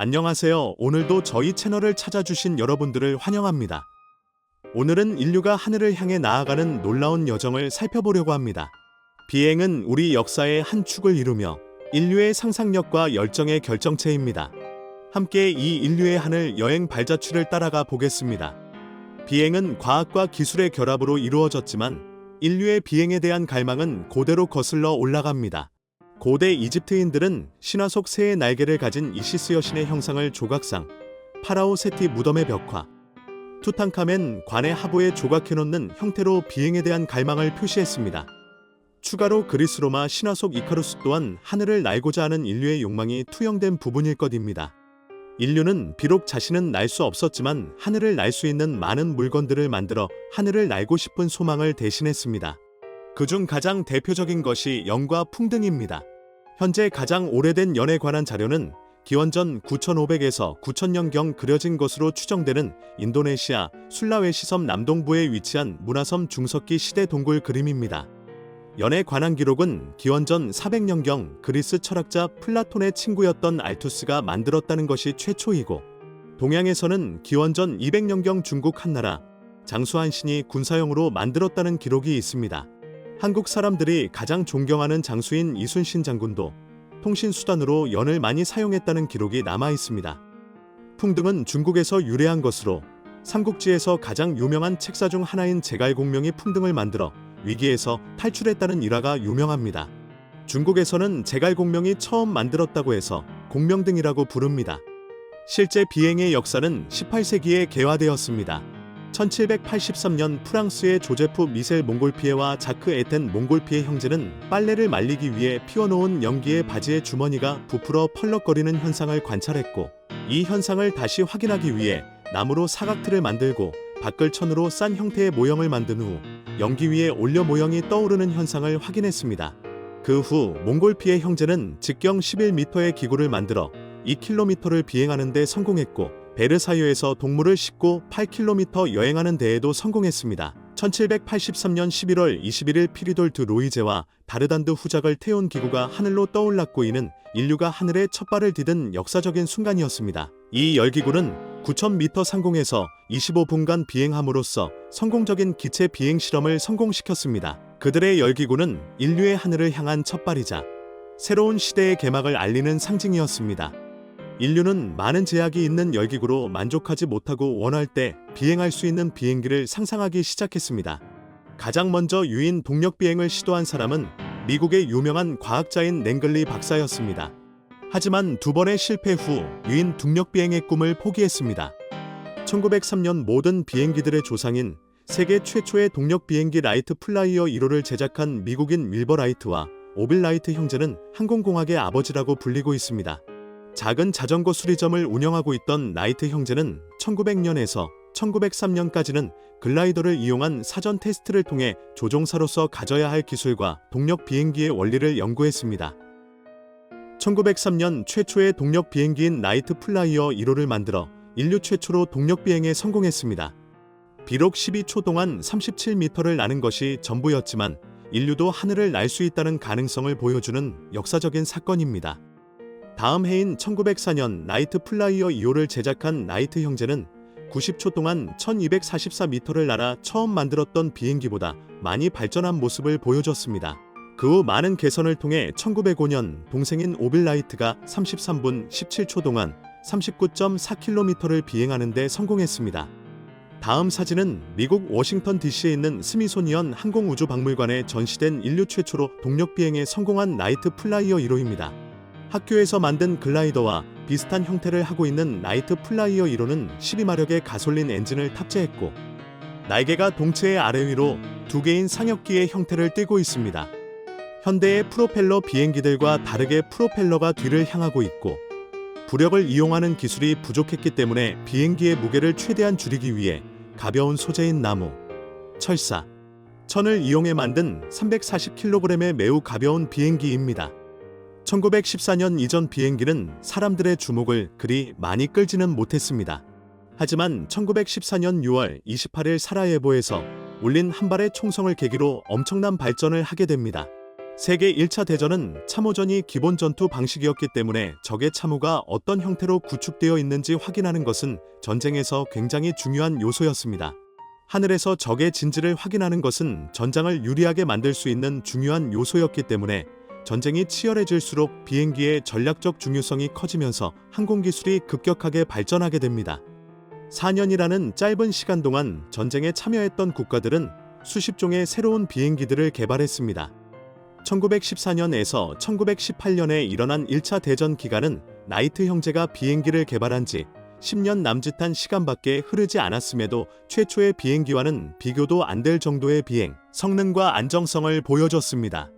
안녕하세요. 오늘도 저희 채널을 찾아주신 여러분들을 환영합니다. 오늘은 인류가 하늘을 향해 나아가는 놀라운 여정을 살펴보려고 합니다. 비행은 우리 역사의 한 축을 이루며 인류의 상상력과 열정의 결정체입니다. 함께 이 인류의 하늘 여행 발자취를 따라가 보겠습니다. 비행은 과학과 기술의 결합으로 이루어졌지만 인류의 비행에 대한 갈망은 고대로 거슬러 올라갑니다. 고대 이집트인들은 신화 속 새의 날개를 가진 이시스 여신의 형상을 조각상, 파라오 세티 무덤의 벽화, 투탕카멘 관의 하부에 조각해놓는 형태로 비행에 대한 갈망을 표시했습니다. 추가로 그리스 로마 신화 속 이카루스 또한 하늘을 날고자 하는 인류의 욕망이 투영된 부분일 것입니다. 인류는 비록 자신은 날 수 없었지만 하늘을 날 수 있는 많은 물건들을 만들어 하늘을 날고 싶은 소망을 대신했습니다. 그중 가장 대표적인 것이 연과 풍등입니다. 현재 가장 오래된 연에 관한 자료는 기원전 9500에서 9000년경 그려진 것으로 추정되는 인도네시아 술라웨시 섬 남동부에 위치한 문화섬 중석기 시대 동굴 그림입니다. 연에 관한 기록은 기원전 400년경 그리스 철학자 플라톤의 친구였던 알투스가 만들었다는 것이 최초이고, 동양에서는 기원전 200년경 중국 한나라 장수한 신이 군사용으로 만들었다는 기록이 있습니다. 한국 사람들이 가장 존경하는 장수인 이순신 장군도 통신수단으로 연을 많이 사용했다는 기록이 남아 있습니다. 풍등은 중국에서 유래한 것으로 삼국지에서 가장 유명한 책사 중 하나인 제갈공명이 풍등을 만들어 위기에서 탈출했다는 일화가 유명합니다. 중국에서는 제갈공명이 처음 만들었다고 해서 공명등이라고 부릅니다. 실제 비행의 역사는 18세기에 개화되었습니다. 1783년 프랑스의 조제프 미셀 몽골피에와 자크 에텐 몽골피에 형제는 빨래를 말리기 위해 피워놓은 연기의 바지의 주머니가 부풀어 펄럭거리는 현상을 관찰했고, 이 현상을 다시 확인하기 위해 나무로 사각틀을 만들고 밖을 천으로 싼 형태의 모형을 만든 후 연기 위에 올려 모형이 떠오르는 현상을 확인했습니다. 그 후 몽골피에 형제는 직경 11m의 기구를 만들어 2km를 비행하는 데 성공했고, 베르사유에서 동물을 싣고 8km 여행하는 데에도 성공했습니다. 1783년 11월 21일 피리돌 드 로이제와 다르단드 후작을 태운 기구가 하늘로 떠올랐고, 이는 인류가 하늘에 첫 발을 디딘 역사적인 순간이었습니다. 이 열기구는 9000m 상공에서 25분간 비행함으로써 성공적인 기체 비행 실험을 성공시켰습니다. 그들의 열기구는 인류의 하늘을 향한 첫발이자 새로운 시대의 개막을 알리는 상징이었습니다. 인류는 많은 제약이 있는 열기구로 만족하지 못하고 원할 때 비행할 수 있는 비행기를 상상하기 시작했습니다. 가장 먼저 유인 동력 비행을 시도한 사람은 미국의 유명한 과학자인 랭글리 박사였습니다. 하지만 두 번의 실패 후 유인 동력 비행의 꿈을 포기했습니다. 1903년 모든 비행기들의 조상인 세계 최초의 동력 비행기 라이트 플라이어 1호를 제작한 미국인 윌버 라이트와 오빌 라이트 형제는 항공공학의 아버지라고 불리고 있습니다. 작은 자전거 수리점을 운영하고 있던 라이트 형제는 1900년에서 1903년까지는 글라이더를 이용한 사전 테스트를 통해 조종사로서 가져야 할 기술과 동력 비행기의 원리를 연구했습니다. 1903년 최초의 동력 비행기인 라이트 플라이어 1호를 만들어 인류 최초로 동력 비행에 성공했습니다. 비록 12초 동안 37m를 나는 것이 전부였지만 인류도 하늘을 날 수 있다는 가능성을 보여주는 역사적인 사건입니다. 다음 해인 1904년 라이트 플라이어 2호를 제작한 라이트 형제는 90초 동안 1244m를 날아 처음 만들었던 비행기보다 많이 발전한 모습을 보여줬습니다. 그 후 많은 개선을 통해 1905년 동생인 오빌 라이트가 33분 17초 동안 39.4km를 비행하는 데 성공했습니다. 다음 사진은 미국 워싱턴 DC에 있는 스미소니언 항공우주박물관에 전시된 인류 최초로 동력 비행에 성공한 라이트 플라이어 1호입니다. 학교에서 만든 글라이더와 비슷한 형태를 하고 있는 라이트 플라이어 1호는 12마력의 가솔린 엔진을 탑재했고, 날개가 동체의 아래 위로 두 개인 상역기의 형태를 띠고 있습니다. 현대의 프로펠러 비행기들과 다르게 프로펠러가 뒤를 향하고 있고, 부력을 이용하는 기술이 부족했기 때문에 비행기의 무게를 최대한 줄이기 위해 가벼운 소재인 나무, 철사, 천을 이용해 만든 340kg의 매우 가벼운 비행기입니다. 1914년 이전 비행기는 사람들의 주목을 그리 많이 끌지는 못했습니다. 하지만 1914년 6월 28일 사라예보에서 울린 한 발의 총성을 계기로 엄청난 발전을 하게 됩니다. 세계 1차 대전은 참호전이 기본 전투 방식이었기 때문에 적의 참호가 어떤 형태로 구축되어 있는지 확인하는 것은 전쟁에서 굉장히 중요한 요소였습니다. 하늘에서 적의 진지를 확인하는 것은 전장을 유리하게 만들 수 있는 중요한 요소였기 때문에 전쟁이 치열해질수록 비행기의 전략적 중요성이 커지면서 항공기술이 급격하게 발전하게 됩니다. 4년이라는 짧은 시간 동안 전쟁에 참여했던 국가들은 수십 종의 새로운 비행기들을 개발했습니다. 1914년에서 1918년에 일어난 1차 대전 기간은 나이트 형제가 비행기를 개발한 지 10년 남짓한 시간밖에 흐르지 않았음에도 최초의 비행기와는 비교도 안 될 정도의 비행, 성능과 안정성을 보여줬습니다.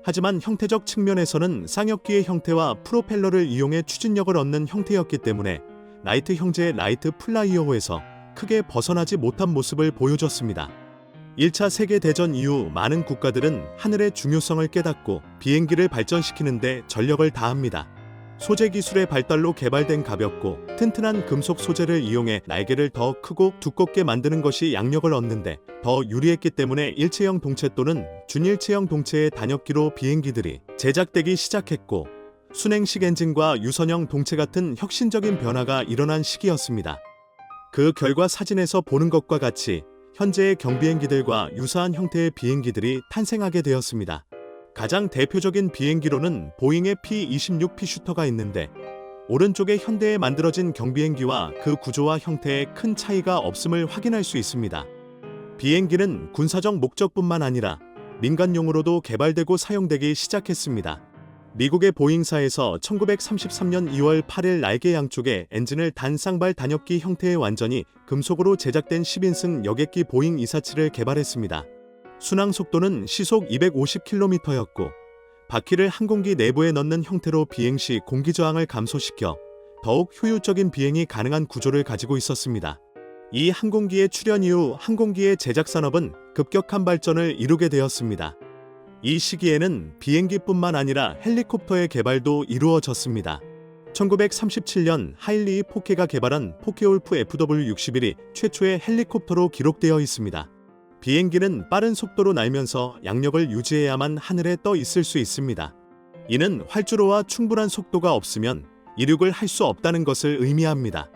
하지만 형태적 측면에서는 쌍역기의 형태와 프로펠러를 이용해 추진력을 얻는 형태였기 때문에 나이트 형제의 라이트 플라이어호에서 크게 벗어나지 못한 모습을 보여줬습니다. 1차 세계대전 이후 많은 국가들은 하늘의 중요성을 깨닫고 비행기를 발전시키는 데 전력을 다합니다. 소재 기술의 발달로 개발된 가볍고 튼튼한 금속 소재를 이용해 날개를 더 크고 두껍게 만드는 것이 양력을 얻는데 더 유리했기 때문에 일체형 동체 또는 준일체형 동체의 단역기로 비행기들이 제작되기 시작했고 순행식 엔진과 유선형 동체 같은 혁신적인 변화가 일어난 시기였습니다. 그 결과 사진에서 보는 것과 같이 현재의 경비행기들과 유사한 형태의 비행기들이 탄생하게 되었습니다. 가장 대표적인 비행기로는 보잉의 P-26 피슈터가 있는데 오른쪽에 현대에 만들어진 경비행기와 그 구조와 형태에 큰 차이가 없음을 확인할 수 있습니다. 비행기는 군사적 목적뿐만 아니라 민간용으로도 개발되고 사용되기 시작했습니다. 미국의 보잉사에서 1933년 2월 8일 날개 양쪽에 엔진을 단 쌍발 단역기 형태의 완전히 금속으로 제작된 10인승 여객기 보잉 247을 개발했습니다. 순항 속도는 시속 250km였고 바퀴를 항공기 내부에 넣는 형태로 비행 시 공기 저항을 감소시켜 더욱 효율적인 비행이 가능한 구조를 가지고 있었습니다. 이 항공기의 출현 이후 항공기의 제작 산업은 급격한 발전을 이루게 되었습니다. 이 시기에는 비행기뿐만 아니라 헬리콥터의 개발도 이루어졌습니다. 1937년 하일리 포케가 개발한 포케울프 FW-61이 최초의 헬리콥터로 기록되어 있습니다. 비행기는 빠른 속도로 날면서 양력을 유지해야만 하늘에 떠 있을 수 있습니다. 이는 활주로와 충분한 속도가 없으면 이륙을 할 수 없다는 것을 의미합니다.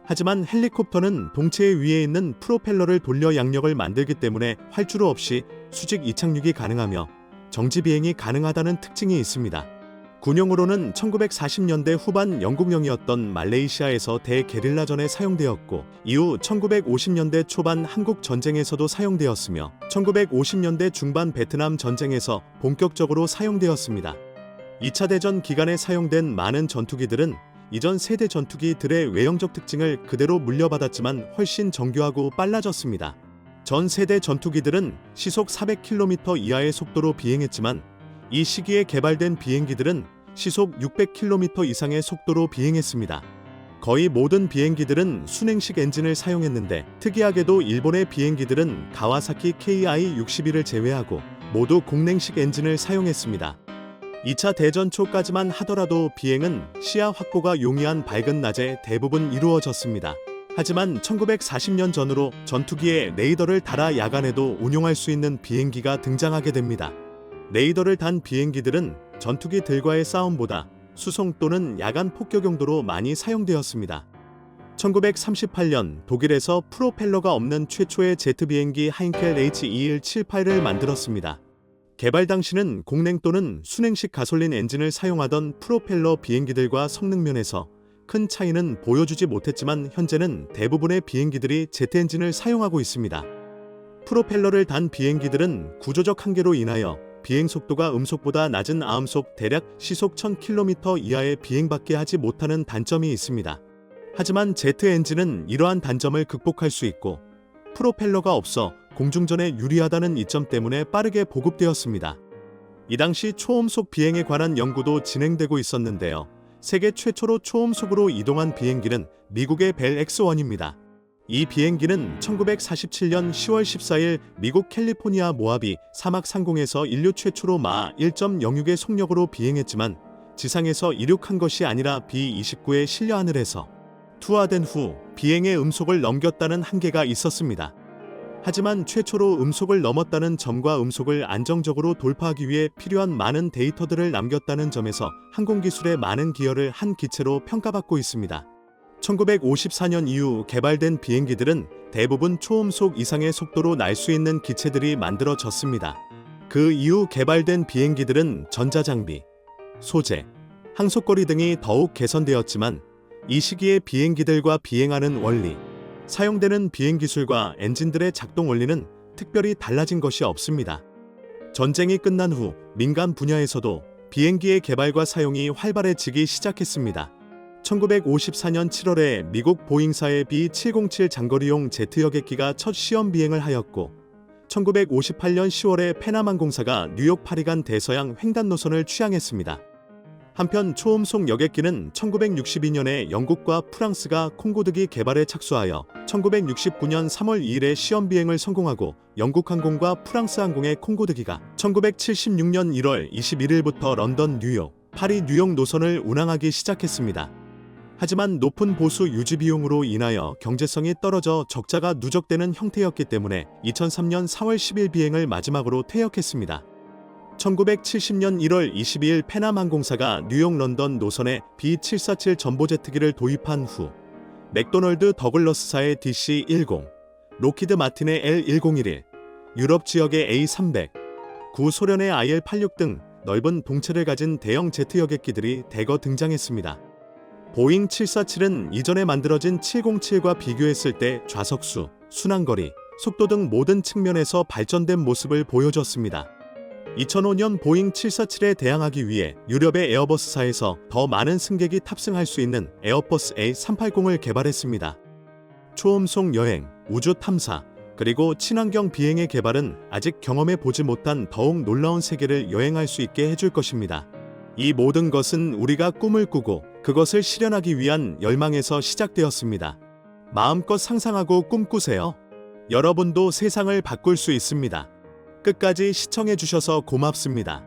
하지만 헬리콥터는 동체 위에 있는 프로펠러를 돌려 양력을 만들기 때문에 활주로 없이 수직 이착륙이 가능하며 정지 비행이 가능하다는 특징이 있습니다. 군용으로는 1940년대 후반 영국령이었던 말레이시아에서 대게릴라전에 사용되었고 이후 1950년대 초반 한국 전쟁에서도 사용되었으며 1950년대 중반 베트남 전쟁에서 본격적으로 사용되었습니다. 2차 대전 기간에 사용된 많은 전투기들은 이전 세대 전투기들의 외형적 특징을 그대로 물려받았지만 훨씬 정교하고 빨라졌습니다. 전 세대 전투기들은 시속 400km 이하의 속도로 비행했지만 이 시기에 개발된 비행기들은 시속 600km 이상의 속도로 비행했습니다. 거의 모든 비행기들은 순행식 엔진을 사용했는데 특이하게도 일본의 비행기들은 가와사키 KI-61을 제외하고 모두 공냉식 엔진을 사용했습니다. 2차 대전 초까지만 하더라도 비행은 시야 확보가 용이한 밝은 낮에 대부분 이루어졌습니다. 하지만 1940년 전후로 전투기에 레이더를 달아 야간에도 운용할 수 있는 비행기가 등장하게 됩니다. 레이더를 단 비행기들은 전투기들과의 싸움보다 수송 또는 야간 폭격 용도로 많이 사용되었습니다. 1938년 독일에서 프로펠러가 없는 최초의 제트 비행기 하인켈 H2178을 만들었습니다. 개발 당시는 공냉 또는 순행식 가솔린 엔진을 사용하던 프로펠러 비행기들과 성능 면에서 큰 차이는 보여주지 못했지만 현재는 대부분의 비행기들이 제트 엔진을 사용하고 있습니다. 프로펠러를 단 비행기들은 구조적 한계로 인하여 비행 속도가 음속보다 낮은 아음속 대략 시속 1000km 이하의 비행밖에 하지 못하는 단점이 있습니다. 하지만 제트 엔진은 이러한 단점을 극복할 수 있고 프로펠러가 없어 공중전에 유리하다는 이점 때문에 빠르게 보급되었습니다. 이 당시 초음속 비행에 관한 연구도 진행되고 있었는데요. 세계 최초로 초음속으로 이동한 비행기는 미국의 벨 X-1입니다. 이 비행기는 1947년 10월 14일 미국 캘리포니아 모하비 사막 상공에서 인류 최초로 마하 1.06의 속력으로 비행했지만 지상에서 이륙한 것이 아니라 B-29의 신려 하늘에서 투하된 후 비행의 음속을 넘겼다는 한계가 있었습니다. 하지만 최초로 음속을 넘었다는 점과 음속을 안정적으로 돌파하기 위해 필요한 많은 데이터들을 남겼다는 점에서 항공기술의 많은 기여를 한 기체로 평가받고 있습니다. 1954년 이후 개발된 비행기들은 대부분 초음속 이상의 속도로 날 수 있는 기체들이 만들어졌습니다. 그 이후 개발된 비행기들은 전자장비, 소재, 항속거리 등이 더욱 개선되었지만 이 시기의 비행기들과 비행하는 원리, 사용되는 비행 기술과 엔진들의 작동 원리는 특별히 달라진 것이 없습니다. 전쟁이 끝난 후 민간 분야에서도 비행기의 개발과 사용이 활발해지기 시작했습니다. 1954년 7월에 미국 보잉사의 B707 장거리용 제트 여객기가 첫 시험 비행을 하였고 1958년 10월에 페남항공사가 뉴욕 파리 간 대서양 횡단 노선을 취항했습니다. 한편 초음속 여객기는 1962년에 영국과 프랑스가 콩고드기 개발에 착수하여 1969년 3월 2일에 시험 비행을 성공하고 영국항공과 프랑스항공의 콩고드기가 1976년 1월 21일부터 런던 뉴욕, 파리 뉴욕 노선을 운항하기 시작했습니다. 하지만 높은 보수 유지 비용으로 인하여 경제성이 떨어져 적자가 누적되는 형태였기 때문에 2003년 4월 10일 비행을 마지막으로 퇴역했습니다. 1970년 1월 22일 페남항공사가 뉴욕 런던 노선에 B747 전보제트기를 도입한 후 맥도널드 더글러스사의 DC-10, 로키드 마틴의 L1011, 유럽 지역의 A300, 구소련의 IL-86 등 넓은 동체를 가진 대형 제트 여객기들이 대거 등장했습니다. 보잉 747은 이전에 만들어진 707과 비교했을 때 좌석수, 순항거리, 속도 등 모든 측면에서 발전된 모습을 보여줬습니다. 2005년 보잉 747에 대항하기 위해 유럽의 에어버스사에서 더 많은 승객이 탑승할 수 있는 에어버스 A380을 개발했습니다. 초음속 여행, 우주 탐사, 그리고 친환경 비행의 개발은 아직 경험해 보지 못한 더욱 놀라운 세계를 여행할 수 있게 해줄 것입니다. 이 모든 것은 우리가 꿈을 꾸고 그것을 실현하기 위한 열망에서 시작되었습니다. 마음껏 상상하고 꿈꾸세요. 여러분도 세상을 바꿀 수 있습니다. 끝까지 시청해주셔서 고맙습니다.